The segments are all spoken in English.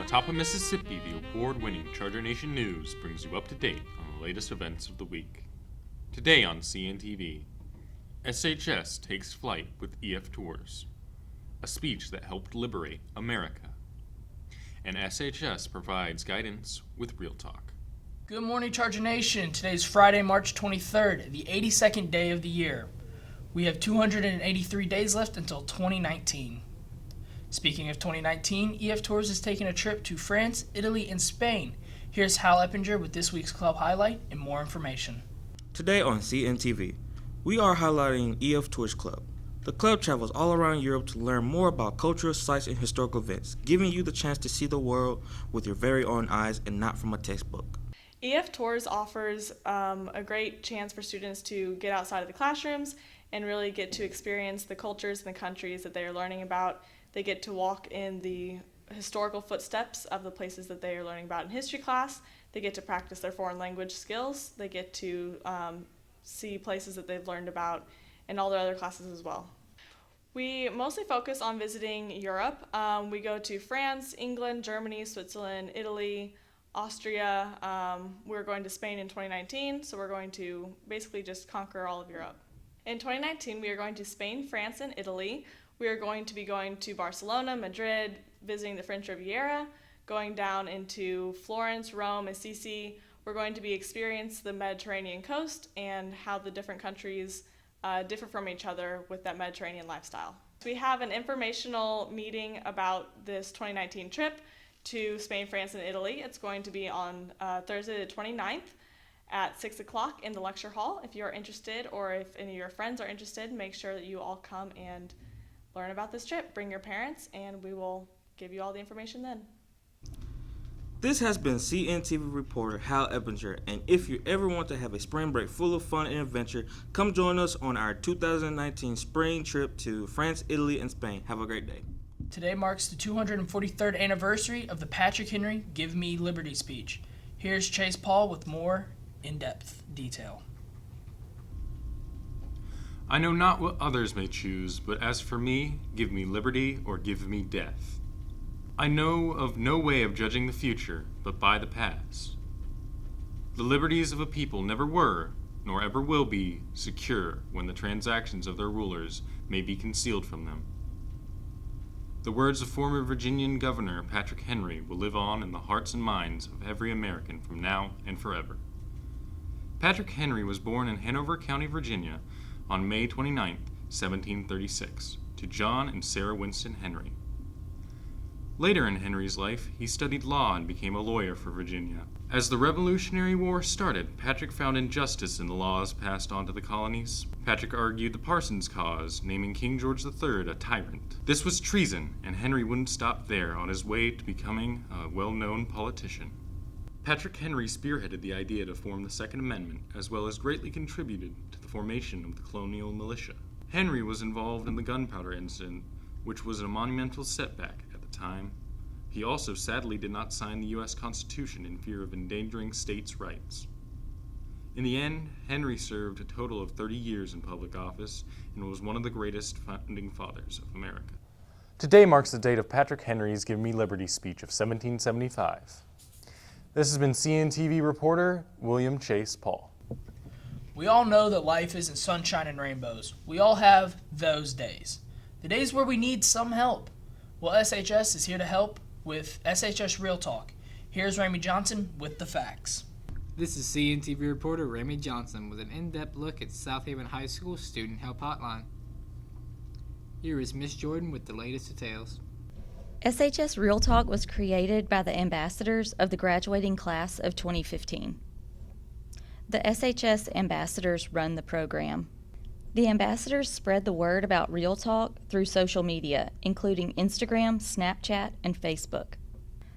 top of Mississippi, the award-winning Charger Nation News brings you up to date on the latest events of the week. Today on CNTV, SHS takes flight with EF Tours, a speech that helped liberate America, and SHS provides guidance with Real Talk. Good morning, Charger Nation. Today's Friday, March 23rd, the 82nd day of the year. We have 283 days left until 2019. Speaking of 2019, EF Tours is taking a trip to France, Italy, and Spain. Here's Hal Eppinger with this week's club highlight and more information. Today on CNTV, we are highlighting EF Tours Club. The club travels all around Europe to learn more about cultural sites and historical events, giving you the chance to see the world with your very own eyes and not from a textbook. EF Tours offers a great chance for students to get outside of the classrooms and really get to experience the cultures and the countries that they are learning about. They get to walk in the historical footsteps of the places that they are learning about in history class. They get to practice their foreign language skills. They get to see places that they've learned about in all their other classes as well. We mostly focus on visiting Europe. We go to France, England, Germany, Switzerland, Italy, Austria. We're going to Spain in 2019, so we're going to basically just conquer all of Europe. In 2019, we are going to Spain, France, and Italy. We are going to be going to Barcelona, Madrid, visiting the French Riviera, going down into Florence, Rome, Assisi. We're going to be experiencing the Mediterranean coast and how the different countries differ from each other with that Mediterranean lifestyle. We have an informational meeting about this 2019 trip to Spain, France, and Italy. It's going to be on Thursday the 29th at 6 o'clock in the lecture hall. If you're interested or if any of your friends are interested, make sure that you all come and learn about this trip. Bring your parents and we will give you all the information then. This has been CNTV reporter Hal Eppinger, and if you ever want to have a spring break full of fun and adventure, come join us on our 2019 spring trip to France, Italy, and Spain. Have a great day. Today marks the 243rd anniversary of the Patrick Henry Give Me Liberty speech. Here's Chase Paul with more in-depth detail. I know not what others may choose, but as for me, give me liberty or give me death. I know of no way of judging the future but by the past. The liberties of a people never were, nor ever will be, secure when the transactions of their rulers may be concealed from them. The words of former Virginian Governor Patrick Henry will live on in the hearts and minds of every American from now and forever. Patrick Henry was born in Hanover County, Virginia, on May 29, 1736, to John and Sarah Winston Henry. Later in Henry's life, he studied law and became a lawyer for Virginia. As the Revolutionary War started, Patrick found injustice in the laws passed on to the colonies. Patrick argued the Parsons cause, naming King George III a tyrant. This was treason, and Henry wouldn't stop there on his way to becoming a well-known politician. Patrick Henry spearheaded the idea to form the Second Amendment, as well as greatly contributed to the formation of the colonial militia. Henry was involved in the gunpowder incident, which was a monumental setback at the time. He also sadly did not sign the U.S. Constitution in fear of endangering states' rights. In the end, Henry served a total of 30 years in public office and was one of the greatest founding fathers of America. Today marks the date of Patrick Henry's Give Me Liberty speech of 1775. This has been CNTV reporter William Chase Paul. We all know that life isn't sunshine and rainbows. We all have those days. The days where we need some help. Well, SHS is here to help with SHS Real Talk. Here's Remy Johnson with the facts. This is CNTV reporter Remy Johnson with an in-depth look at South Haven High School Student Help Hotline. Here is Miss Jordan with the latest details. SHS Real Talk was created by the ambassadors of the graduating class of 2015. The SHS ambassadors run the program. The ambassadors spread the word about Real Talk through social media, including Instagram, Snapchat, and Facebook.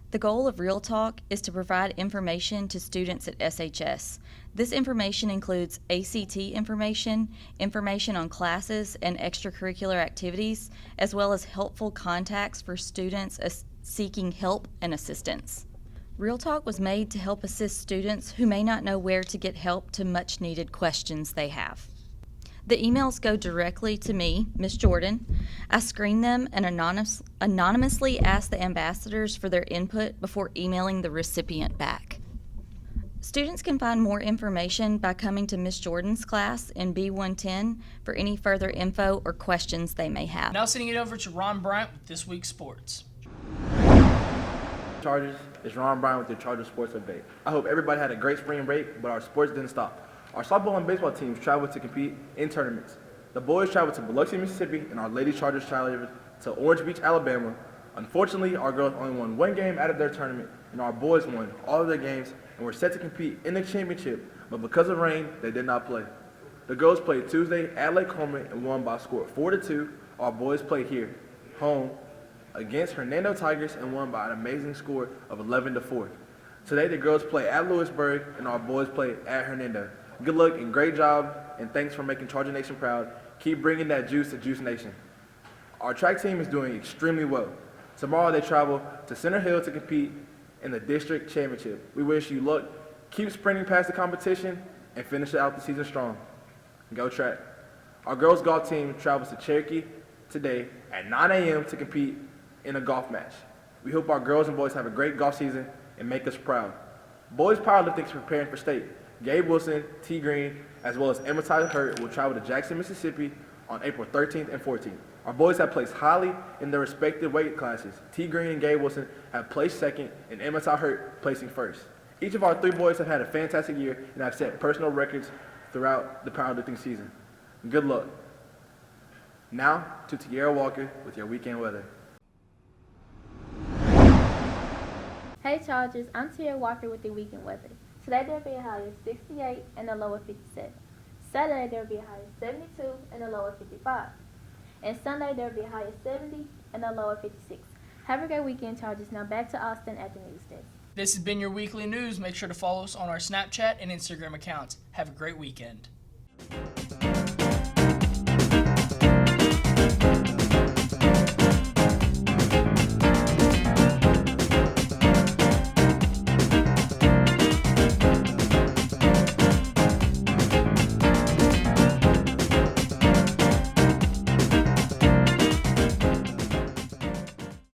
The goal of Real Talk is to provide information to students at SHS. This information includes ACT information, information on classes and extracurricular activities, as well as helpful contacts for students seeking help and assistance. Real Talk was made to help assist students who may not know where to get help to much-needed questions they have. The emails go directly to me, Miss Jordan. I screen them and anonymously ask the ambassadors for their input before emailing the recipient back. Students can find more information by coming to Miss Jordan's class in B110 for any further info or questions they may have. Now sending it over to Ron Bryant with This Week's Sports. Chargers, it's Ron Bryant with your Chargers Sports Update. I hope everybody had a great spring break, but our sports didn't stop. Our softball and baseball teams traveled to compete in tournaments. The boys traveled to Biloxi, Mississippi, and our Lady Chargers traveled to Orange Beach, Alabama. Unfortunately, our girls only won one game out of their tournament, and our boys won all of their games and were set to compete in the championship, but because of rain, they did not play. The girls played Tuesday at Lake Coleman and won by a score of 4-2. Our boys played here, home, against Hernando Tigers and won by an amazing score of 11-4. Today, the girls play at Lewisburg, and our boys play at Hernando. Good luck and great job, and thanks for making Charger Nation proud. Keep bringing that juice to Juice Nation. Our track team is doing extremely well. Tomorrow, they travel to Center Hill to compete in the district championship. We wish you luck. Keep sprinting past the competition and finish out the season strong. Go track. Our girls golf team travels to Cherokee today at 9 a.m. to compete in a golf match. We hope our girls and boys have a great golf season and make us proud. Boys powerlifting is preparing for state. Gabe Wilson, T. Green, as well as Emma Tyler Hurt will travel to Jackson, Mississippi on April 13th and 14th. Our boys have placed highly in their respective weight classes. T. Green and Gabe Wilson have placed second, and Emma Tyler Hurt placing first. Each of our three boys have had a fantastic year and have set personal records throughout the powerlifting season. Good luck. Now to Tierra Walker with your weekend weather. Hey Chargers, I'm Tierra Walker with the weekend weather. Today there will be a high of 68 and a low of 57. Saturday there will be a high of 72 and a low of 55. And Sunday there will be a high of 70 and a low of 56. Have a great weekend, Chargers. Now back to Austin at the news desk. This has been your weekly news. Make sure to follow us on our Snapchat and Instagram accounts. Have a great weekend.